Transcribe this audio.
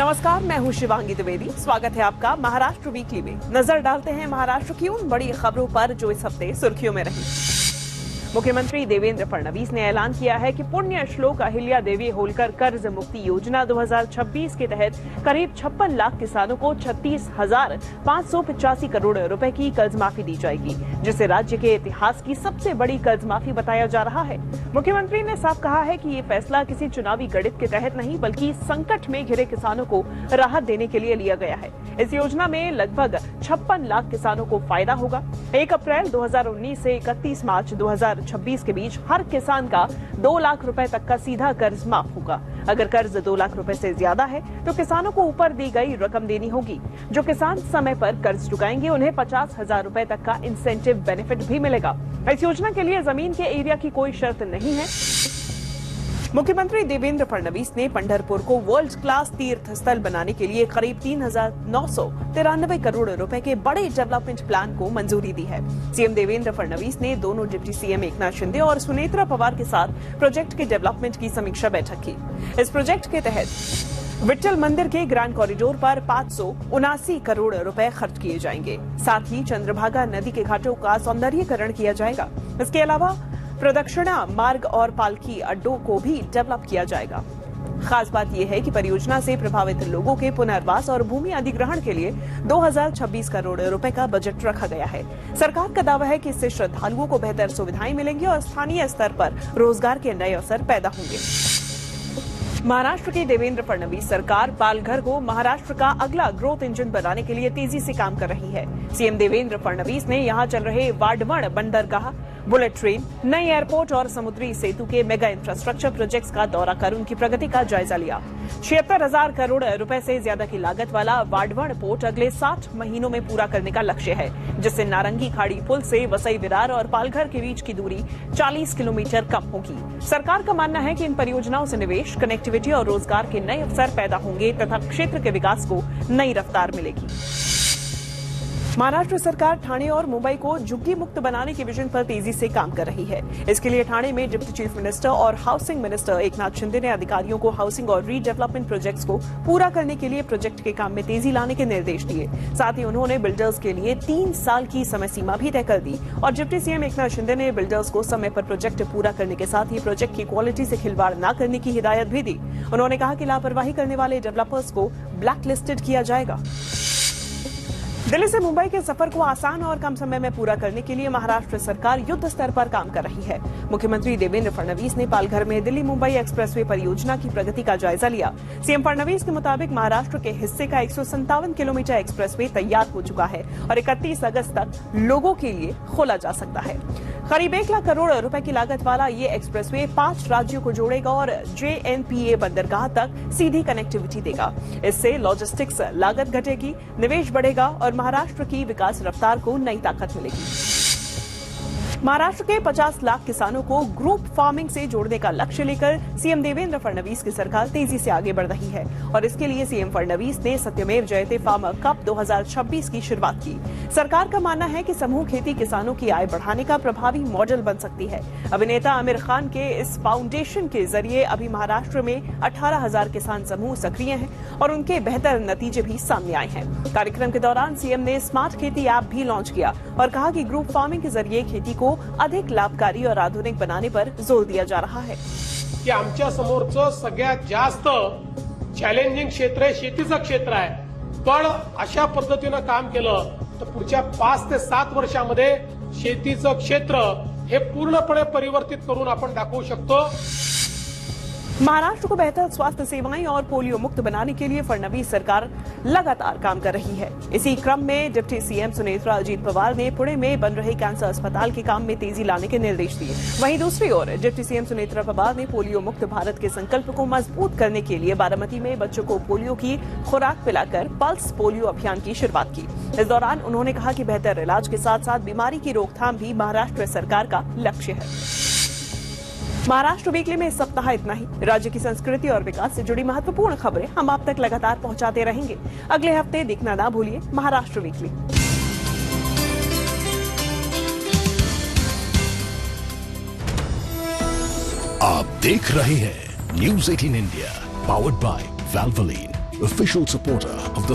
नमस्कार, मैं हूं शिवांगी द्विवेदी। स्वागत है आपका महाराष्ट्र वीकली में। नजर डालते हैं महाराष्ट्र की उन बड़ी खबरों पर जो इस हफ्ते सुर्खियों में रही। मुख्यमंत्री देवेंद्र फडणवीस ने ऐलान किया है कि पुण्य श्लोक अहिल्या देवी होलकर कर्ज मुक्ति योजना 2026 के तहत करीब 56 लाख किसानों को 36,585 करोड़ रुपए की कर्ज माफी दी जाएगी, जिसे राज्य के इतिहास की सबसे बड़ी कर्ज माफी बताया जा रहा है। मुख्यमंत्री ने साफ कहा है कि ये फैसला किसी चुनावी गणित के तहत नहीं, बल्कि संकट में घिरे किसानों को राहत देने के लिए लिया गया है। इस योजना में लगभग 56 लाख किसानों को फायदा होगा। 1 अप्रैल 2019 से 31 मार्च 2026 के बीच हर किसान का 2 लाख रुपए तक का सीधा कर्ज माफ होगा। अगर कर्ज 2 लाख रुपए से ज्यादा है तो किसानों को ऊपर दी गई रकम देनी होगी। जो किसान समय पर कर्ज चुकाएंगे उन्हें 50,000 रुपए तक का इंसेंटिव बेनिफिट भी मिलेगा। इस योजना के लिए जमीन के एरिया की कोई शर्त नहीं है। मुख्यमंत्री देवेंद्र फडणवीस ने पंढरपुर को वर्ल्ड क्लास तीर्थ स्थल बनाने के लिए करीब 3,993 करोड़ रुपए के बड़े डेवलपमेंट प्लान को मंजूरी दी है। सीएम देवेंद्र फडणवीस ने दोनों डिप्टी सीएम एकनाथ शिंदे और सुनेत्रा पवार के साथ प्रोजेक्ट के डेवलपमेंट की समीक्षा बैठक की। इस प्रोजेक्ट के तहत विट्ठल मंदिर के ग्रैंड कॉरिडोर पर 579 करोड़ रुपए खर्च किए जाएंगे। साथ ही चंद्रभागा नदी के घाटों का सौंदर्यीकरण किया जाएगा। इसके अलावा प्रदक्षिणा मार्ग और पालकी अड्डों को भी डेवलप किया जाएगा। खास बात यह है कि परियोजना से प्रभावित लोगों के पुनर्वास और भूमि अधिग्रहण के लिए 2026 करोड़ रुपए का बजट रखा गया है। सरकार का दावा है कि इससे श्रद्धालुओं को बेहतर सुविधाएं मिलेंगी और स्थानीय स्तर पर रोजगार के नए अवसर पैदा होंगे। महाराष्ट्र की देवेंद्र फडणवीस सरकार पालघर को महाराष्ट्र का अगला ग्रोथ इंजन बनाने के लिए तेजी से काम कर रही है। सीएम देवेंद्र फडणवीस ने यहां चल रहे वाडवण बंदरगाह, बुलेट ट्रेन, नई एयरपोर्ट और समुद्री सेतु के मेगा इंफ्रास्ट्रक्चर प्रोजेक्ट्स का दौरा कर उनकी प्रगति का जायजा लिया। 76,000 करोड़ रुपए से ज्यादा की लागत वाला वाडवण पोर्ट अगले 60 महीनों में पूरा करने का लक्ष्य है, जिससे नारंगी खाड़ी पुल से वसई विरार और पालघर के बीच की दूरी 40 किलोमीटर कम होगी। सरकार का मानना है कि इन परियोजनाओं से निवेश, कनेक्टिविटी और रोजगार के नए अवसर पैदा होंगे तथा क्षेत्र के विकास को नई रफ्तार मिलेगी। महाराष्ट्र सरकार ठाणे और मुंबई को झुग्गी मुक्त बनाने के विजन पर तेजी से काम कर रही है। इसके लिए ठाणे में डिप्टी चीफ मिनिस्टर और हाउसिंग मिनिस्टर एकनाथ शिंदे ने अधिकारियों को हाउसिंग और रीडेवलपमेंट प्रोजेक्ट्स को पूरा करने के लिए प्रोजेक्ट के काम में तेजी लाने के निर्देश दिए। साथ ही उन्होंने बिल्डर्स के लिए 3 साल की समय सीमा भी तय कर दी और डिप्टी सीएम एकनाथ शिंदे ने बिल्डर्स को समय पर प्रोजेक्ट पूरा करने के साथ ही प्रोजेक्ट की क्वालिटी से खिलवाड़ न करने की हिदायत भी दी। उन्होंने कहा कि लापरवाही करने वाले डेवलपर्स को ब्लैक लिस्टेड किया जाएगा। दिल्ली से मुंबई के सफर को आसान और कम समय में पूरा करने के लिए महाराष्ट्र सरकार युद्ध स्तर पर काम कर रही है। मुख्यमंत्री देवेंद्र फडणवीस ने पालघर में दिल्ली मुंबई एक्सप्रेसवे परियोजना की प्रगति का जायजा लिया। सीएम फडणवीस के मुताबिक महाराष्ट्र के हिस्से का 157 किलोमीटर एक्सप्रेसवे तैयार हो चुका है और 31 अगस्त तक लोगों के लिए खोला जा सकता है। करीब 1 लाख करोड़ रुपए की लागत वाला ये एक्सप्रेसवे 5 राज्यों को जोड़ेगा और JNPA बंदरगाह तक सीधी कनेक्टिविटी देगा। इससे लॉजिस्टिक्स लागत घटेगी, निवेश बढ़ेगा और महाराष्ट्र की विकास रफ्तार को नई ताकत मिलेगी। महाराष्ट्र के 50 लाख किसानों को ग्रुप फार्मिंग से जोड़ने का लक्ष्य लेकर सीएम देवेंद्र फडणवीस की सरकार तेजी से आगे बढ़ रही है और इसके लिए सीएम फडणवीस ने सत्यमेव जयते फार्मर कप 2026 की शुरुआत की। सरकार का मानना है कि समूह खेती किसानों की आय बढ़ाने का प्रभावी मॉडल बन सकती है। अभिनेता आमिर खान के इस फाउंडेशन के जरिए अभी महाराष्ट्र में 18,000 किसान समूह सक्रिय हैं और उनके बेहतर नतीजे भी सामने आए हैं। कार्यक्रम के दौरान सीएम ने स्मार्ट खेती ऐप भी लॉन्च किया और कहा कि ग्रुप फार्मिंग के जरिए खेती को अधिक लाभकारी और आधुनिक बनाने पर जोर दिया जा रहा है। की आमच्या समोरचं सगळ्यात जास्त चॅलेंजिंग क्षेत्र आहे शेतीचं क्षेत्र आहे, पण अशा पद्धतीनं काम केलं तर पुढच्या 5 ते 7 वर्षांमध्ये शेतीचं क्षेत्र हे पूर्णपणे परिवर्तित करून आपण दाखवू शकतो। महाराष्ट्र को बेहतर स्वास्थ्य सेवाएं और पोलियो मुक्त बनाने के लिए फडणवीस सरकार लगातार काम कर रही है। इसी क्रम में डिप्टी सीएम सुनेत्रा अजीत पवार ने पुणे में बन रहे कैंसर अस्पताल के काम में तेजी लाने के निर्देश दिए। वहीं दूसरी ओर डिप्टी सीएम सुनेत्रा पवार ने पोलियो मुक्त भारत के संकल्प को मजबूत करने के लिए बारामती में बच्चों को पोलियो की खुराक पिलाकर पल्स पोलियो अभियान की शुरुआत की। इस दौरान उन्होंने कहा कि बेहतर इलाज के साथ साथ बीमारी की रोकथाम भी महाराष्ट्र सरकार का लक्ष्य है। महाराष्ट्र वीकली में इस सप्ताह इतना ही। राज्य की संस्कृति और विकास से जुड़ी महत्वपूर्ण खबरें हम आप तक लगातार पहुंचाते रहेंगे। अगले हफ्ते देखना ना भूलिए महाराष्ट्र वीकली। आप देख रहे हैं news 18 India, powered by Valvoline, official supporter of the